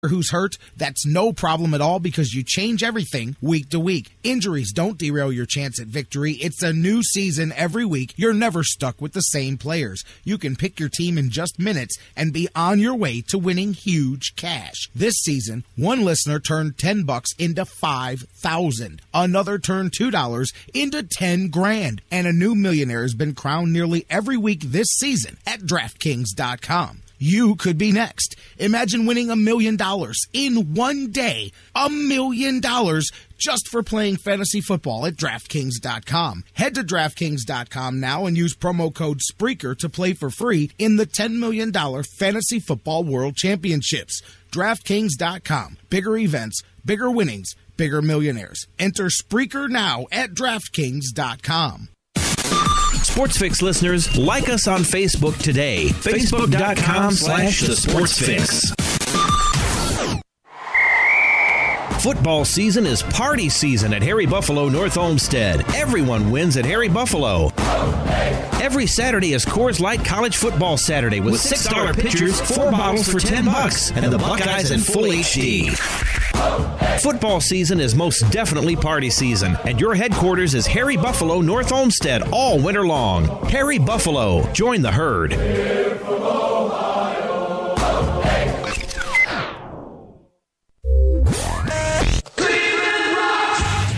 who's hurt? That's no problem at all because you change everything week to week. Injuries don't derail your chance at victory. It's a new season every week. You're never stuck with the same players. You can pick your team in just minutes and be on your way to winning huge cash. This season, one listener turned $10 into $5,000. Another turned $2 into $10,000. And a new millionaire has been crowned nearly every week this season at DraftKings.com. You could be next. Imagine winning $1 million in one day. $1 million just for playing fantasy football at DraftKings.com. Head to DraftKings.com now and use promo code Spreaker to play for free in the $10 million Fantasy Football World Championships. DraftKings.com. Bigger events, bigger winnings, bigger millionaires. Enter Spreaker now at DraftKings.com. Sports Fix listeners, like us on Facebook today. Facebook.com/The Sports Fix. Football season is party season at Harry Buffalo North Olmsted. Everyone wins at Harry Buffalo. Every Saturday is Coors Light College Football Saturday with $6 pitchers, 4 bottles for $10, and the Buckeyes in full HD. Football season is most definitely party season, and your headquarters is Harry Buffalo North Olmsted all winter long. Harry Buffalo, join the herd.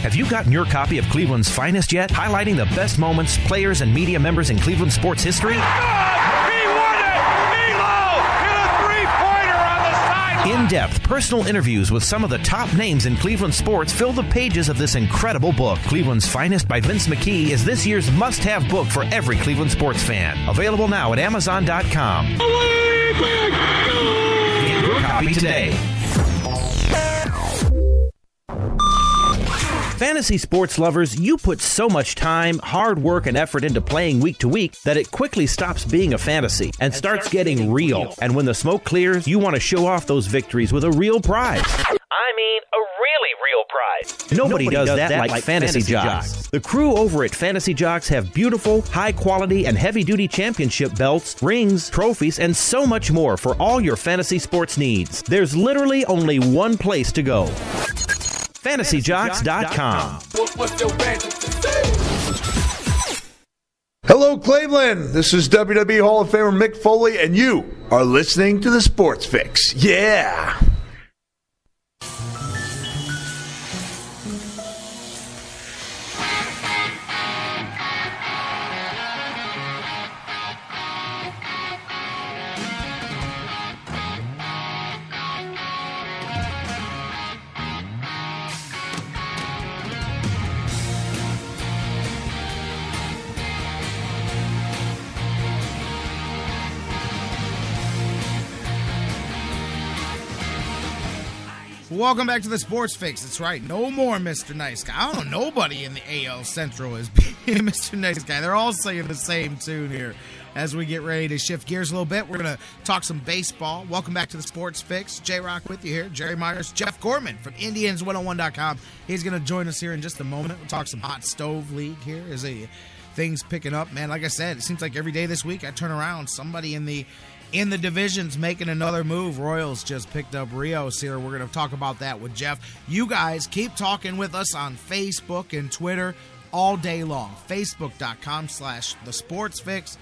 Have you gotten your copy of Cleveland's Finest yet? Highlighting the best moments, players, and media members in Cleveland sports history? In-depth, personal interviews with some of the top names in Cleveland sports fill the pages of this incredible book. Cleveland's Finest by Vince McKee is this year's must-have book for every Cleveland sports fan. Available now at Amazon.com. Get your copy today. Fantasy sports lovers, you put so much time, hard work, and effort into playing week to week that it quickly stops being a fantasy and starts getting real. And when the smoke clears, you want to show off those victories with a real prize. I mean, a really real prize. Nobody does that like Fantasy Jocks. The crew over at Fantasy Jocks have beautiful, high-quality, and heavy-duty championship belts, rings, trophies, and so much more for all your fantasy sports needs. There's literally only one place to go. FantasyJocks.com. Hello, Cleveland. This is WWE Hall of Famer Mick Foley, and you are listening to The Sports Fix. Yeah. Welcome back to the Sports Fix. That's right. No more Mr. Nice Guy. I don't know. Nobody in the AL Central is being Mr. Nice Guy. They're all singing the same tune here as we get ready to shift gears a little bit. We're going to talk some baseball. Welcome back to the Sports Fix. J-Rock with you here. Jerry Myers, Jeff Gorman from Indians101.com. He's going to join us here in just a moment. We'll talk some Hot Stove League here as things picking up. Man, like I said, it seems like every day this week I turn around, somebody in the division's making another move. Royals just picked up Rios here. We're going to talk about that with Jeff. You guys keep talking with us on Facebook and Twitter all day long. Facebook.com/The Sports Fix.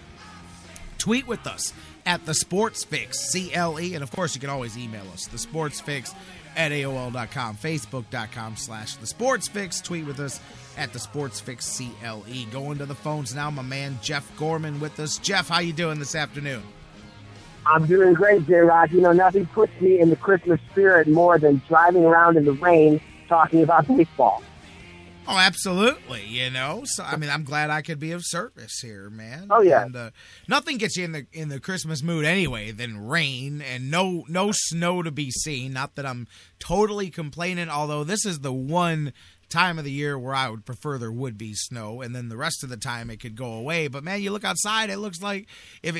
Tweet with us at The Sports Fix, CLE. And, of course, you can always email us, thesportsfix@AOL.com. Facebook.com/The Sports Fix. Tweet with us at The Sports Fix, CLE. Going to the phones now, my man Jeff Gorman with us. Jeff, how you doing this afternoon? I'm doing great, J-Rock. You know, nothing puts me in the Christmas spirit more than driving around in the rain talking about baseball. Oh, absolutely, you know. So, I mean, I'm glad I could be of service here, man. Oh, yeah. And nothing gets you in the Christmas mood anyway than rain and no snow to be seen. Not that I'm totally complaining, although this is the one time of the year where I would prefer there would be snow, and then the rest of the time it could go away. But man, you look outside, it looks like if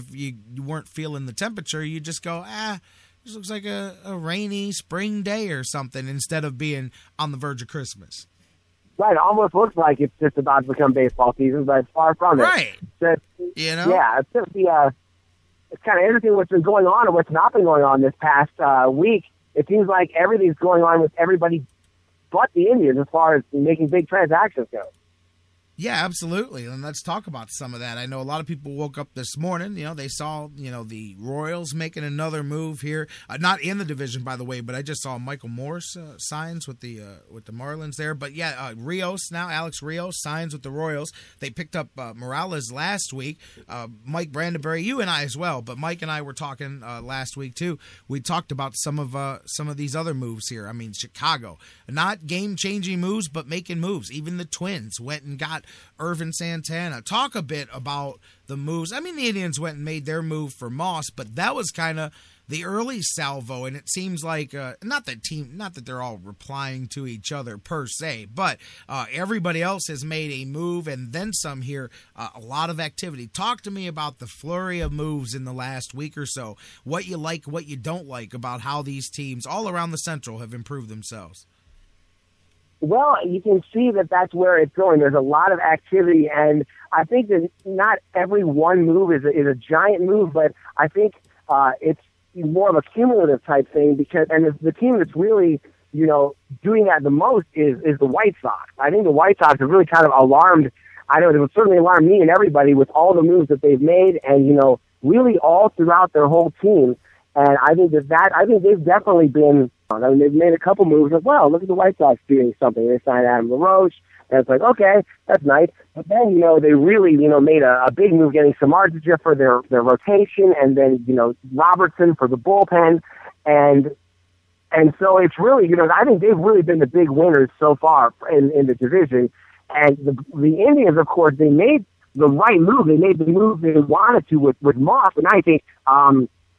you weren't feeling the temperature, you just go, this looks like a rainy spring day or something, instead of being on the verge of Christmas. Right, it almost looks like it's just about to become baseball season, but it's far from it. Right. So, you know? Yeah, it's kind of everything what's been going on and what's not been going on this past week it seems like everything's going on with everybody but the Indians as far as making big transactions go. Yeah, absolutely. And let's talk about some of that. I know a lot of people woke up this morning, they saw, the Royals making another move here. Not in the division, by the way, but I just saw Michael Morse signs with the Marlins there. But yeah, Alex Rios signs with the Royals. They picked up Morales last week. Mike Brandenburry, you and I as well, but Mike and I were talking last week too. We talked about some of these other moves here. I mean, Chicago, not game-changing moves, but making moves. Even the Twins went and got Irvin Santana. Talk a bit about the moves. I mean, the Indians went and made their move for Moss, but that was kind of the early salvo, and it seems like not that they're all replying to each other per se, but everybody else has made a move and then some here. A lot of activity. Talk to me about the flurry of moves in the last week or so. What you like, what you don't like about how these teams all around the Central have improved themselves. Well, you can see that that's where it's going. There's a lot of activity, and I think that not every one move is a giant move, but I think it's more of a cumulative type thing because, and the team that's really, doing that the most is the White Sox. I think the White Sox have really kind of alarmed. I know it would certainly alarm me and everybody with all the moves that they've made, and really all throughout their whole team. And I think I think they've definitely been. I mean, they've made a couple moves of, well, look at the White Sox doing something. They signed Adam LaRoche, and it's like, okay, that's nice. But then, they really, made a big move getting Samardzija for their rotation, and then, Robertson for the bullpen. And so it's really, I think they've really been the big winners so far in the division. And the Indians, of course, they made the right move. They made the move they wanted to with Moss. And I think,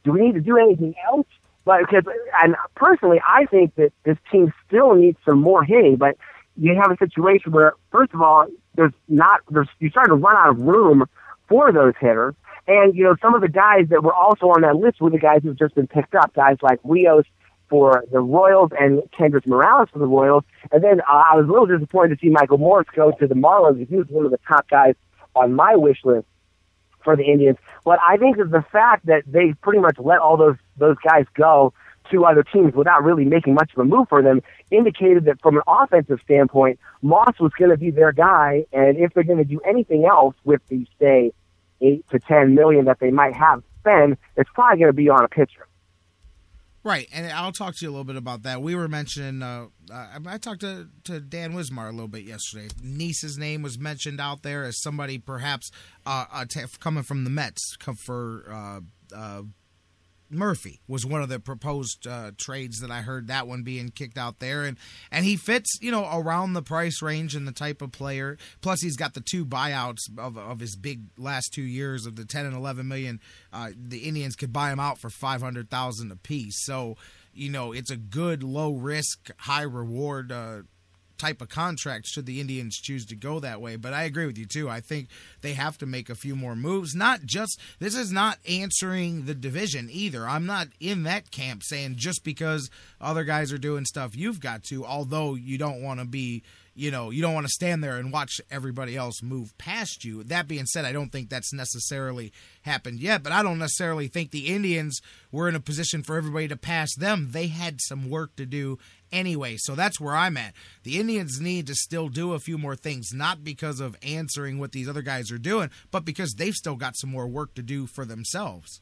do we need to do anything else? And personally, I think that this team still needs some more hitting, but you have a situation where, first of all, you're starting to run out of room for those hitters. And, some of the guys that were also on that list were the guys who've just been picked up, guys like Rios for the Royals and Kendrys Morales for the Royals. And then I was a little disappointed to see Michael Morse go to the Marlins. He was one of the top guys on my wish list for the Indians. But I think that the fact that they pretty much let all those guys go to other teams without really making much of a move for them indicated that from an offensive standpoint, Moss was going to be their guy. And if they're going to do anything else with the, say, 8 to 10 million that they might have spent, it's probably going to be on a pitcher. Right, and I'll talk to you a little bit about that. We were mentioning, I talked to Dan Wismar a little bit yesterday. Nice's name was mentioned out there as somebody perhaps coming from the Mets for Murphy was one of the proposed trades that I heard, that one being kicked out there. And he fits, around the price range and the type of player. Plus, he's got the two buyouts of his big last 2 years of the 10 and 11 million. The Indians could buy him out for $500,000 apiece. So, it's a good low risk, high reward type of contract should the Indians choose to go that way. But I agree with you too. I think they have to make a few more moves. This is not answering the division either. I'm not in that camp saying just because other guys are doing stuff you've got to, although you don't want to be, you don't want to stand there and watch everybody else move past you. That being said, I don't think that's necessarily happened yet, but I don't necessarily think the Indians were in a position for everybody to pass them. They had some work to do anyway, so that's where I'm at. The Indians need to still do a few more things, not because of answering what these other guys are doing, but because they've still got some more work to do for themselves.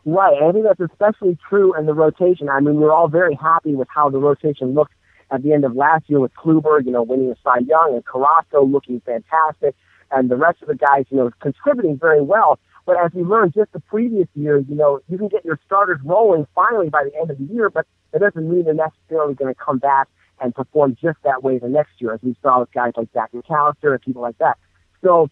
Right, and I think that's especially true in the rotation. I mean, we're all very happy with how the rotation looked at the end of last year with Kluber, winning a Cy Young, and Carrasco looking fantastic, and the rest of the guys, contributing very well. But as we learned just the previous year, you can get your starters rolling finally by the end of the year, but it doesn't mean they're necessarily going to come back and perform just that way the next year, as we saw with guys like Zach McAllister and people like that. So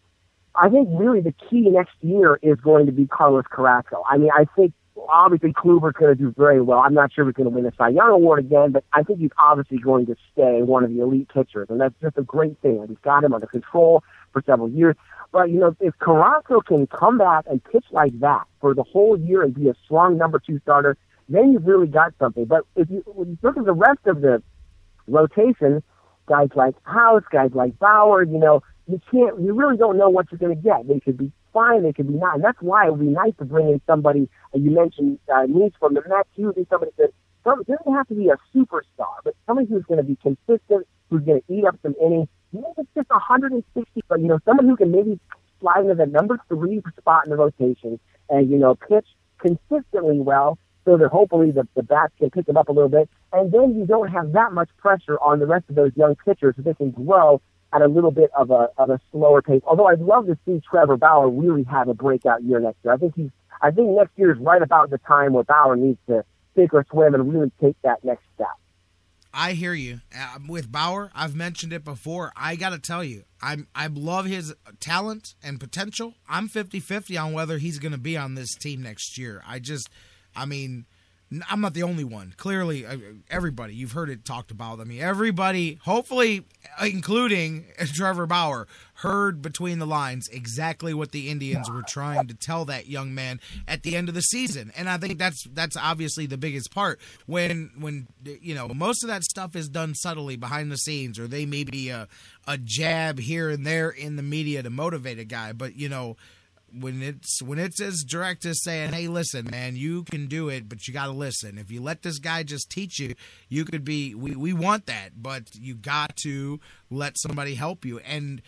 I think really the key next year is going to be Carlos Carrasco. I mean, I think obviously Kluber's going to do very well. I'm not sure he's going to win the Cy Young Award again, but I think he's obviously going to stay one of the elite pitchers, and that's just a great thing. Like, he's got him under control for several years. But, if Carrasco can come back and pitch like that for the whole year and be a strong number 2 starter, then you've really got something. But when you look at the rest of the rotation, guys like House, guys like Bauer, you really don't know what you're going to get. They could be fine, they could be not. And that's why it would be nice to bring in somebody, you mentioned Nice from the Mets, he would be somebody that doesn't have to be a superstar, but somebody who's going to be consistent, who's going to eat up some innings. Maybe it's just 160, but, someone who can maybe slide into the number 3 spot in the rotation and, pitch consistently well so that hopefully the bats can pick them up a little bit. And then you don't have that much pressure on the rest of those young pitchers so they can grow at a little bit of a slower pace. Although I'd love to see Trevor Bauer really have a breakout year next year. I think next year is right about the time where Bauer needs to sink or swim and really take that next step. I hear you. With Bauer, I've mentioned it before. I got to tell you, I love his talent and potential. I'm 50-50 on whether he's going to be on this team next year. I'm not the only one. Clearly, everybody, you've heard it talked about. Everybody, hopefully, including Trevor Bauer, heard between the lines exactly what the Indians were trying to tell that young man at the end of the season. And I think that's obviously the biggest part. When most of that stuff is done subtly behind the scenes, or they may be a jab here and there in the media to motivate a guy. But, when it's as direct as saying, hey, listen, man, you can do it, but you got to listen. If you let this guy just teach you, you could be, we want that, but you got to let somebody help you. And,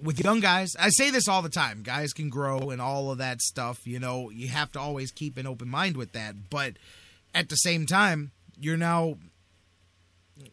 with young guys, I say this all the time, guys can grow and all of that stuff. You have to always keep an open mind with that. But at the same time, you're now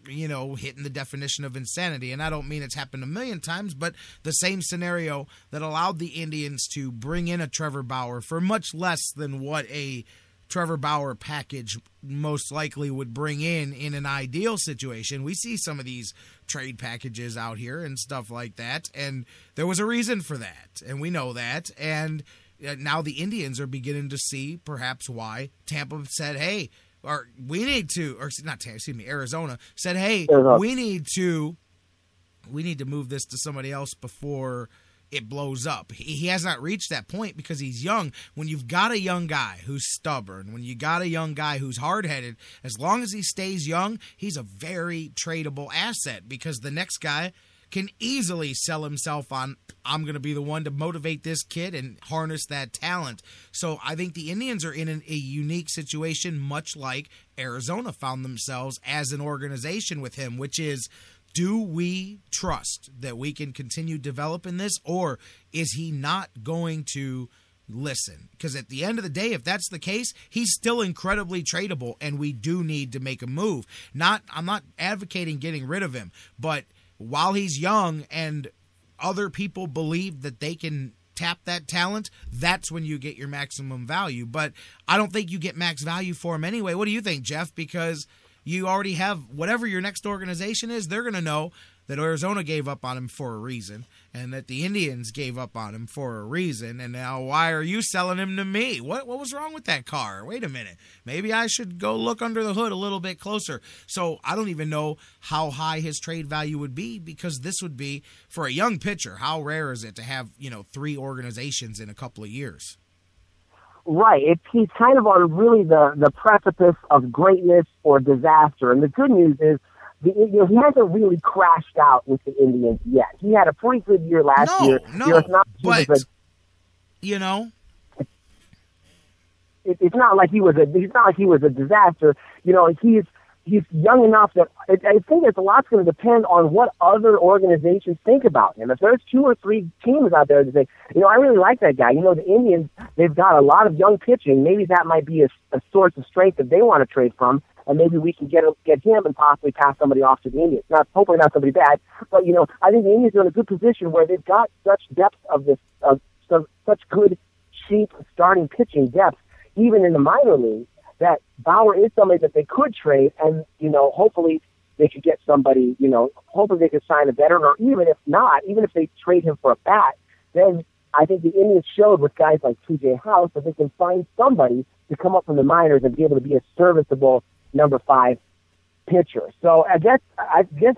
hitting the definition of insanity. And I don't mean it's happened a million times, but the same scenario that allowed the Indians to bring in a Trevor Bauer for much less than what a Trevor Bauer package most likely would bring in an ideal situation. We see some of these trade packages out here and stuff like that, and there was a reason for that, and we know that. And now the Indians are beginning to see perhaps why Tampa said, hey, or we need to, or not, excuse me, Arizona said, hey, we need to move this to somebody else before it blows up. He has not reached that point because he's young. When you've got a young guy who's stubborn, when you got a young guy who's hard-headed, as long as he stays young, he's a very tradable asset because the next guy can easily sell himself on, I'm going to be the one to motivate this kid and harness that talent. So I think the Indians are in a unique situation, much like Arizona found themselves as an organization with him, which is, do we trust that we can continue developing this, or is he not going to listen? Because at the end of the day, if that's the case, he's still incredibly tradable, and we do need to make a move. I'm not advocating getting rid of him, but while he's young and other people believe that they can tap that talent, that's when you get your maximum value. But I don't think you get max value for him anyway. What do you think, Jeff? Because you already have whatever your next organization is, they're going to know that Arizona gave up on him for a reason and that the Indians gave up on him for a reason. And now why are you selling him to me? What was wrong with that car? Wait a minute. Maybe I should go look under the hood a little bit closer. So I don't even know how high his trade value would be, because this would be, for a young pitcher, how rare is it to have, 3 organizations in a couple of years? Right. He's kind of on really the precipice of greatness or disaster. And the good news is, he hasn't really crashed out with the Indians yet. He had a pretty good year last year. It's not like he was a disaster. He's young enough that I think a lot's going to depend on what other organizations think about him. If there's 2 or 3 teams out there that say, I really like that guy. The Indians, they've got a lot of young pitching. Maybe that might be a source of strength that they want to trade from. And maybe we can get him and possibly pass somebody off to the Indians. Hopefully not somebody bad, but I think the Indians are in a good position where they've got such depth of such good, cheap starting pitching depth, even in the minor leagues, that Bauer is somebody that they could trade, and hopefully they could get somebody. Hopefully they could sign a veteran, or even if they trade him for a bat, then I think the Indians showed with guys like T.J. House that they can find somebody to come up from the minors and be able to be a serviceable number 5 pitcher. So I guess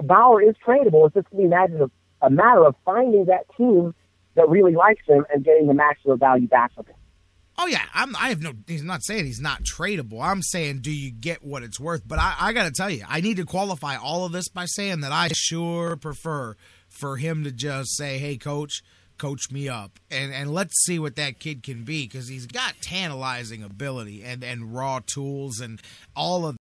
Bauer is tradable. It's just going to be a matter of finding that team that really likes him and getting the maximum value back from him. Oh yeah, he's not saying he's not tradable. I'm saying, do you get what it's worth? But I got to tell you, I need to qualify all of this by saying that I sure prefer for him to just say, hey, coach, coach me up, and let's see what that kid can be, because he's got tantalizing ability and raw tools and all of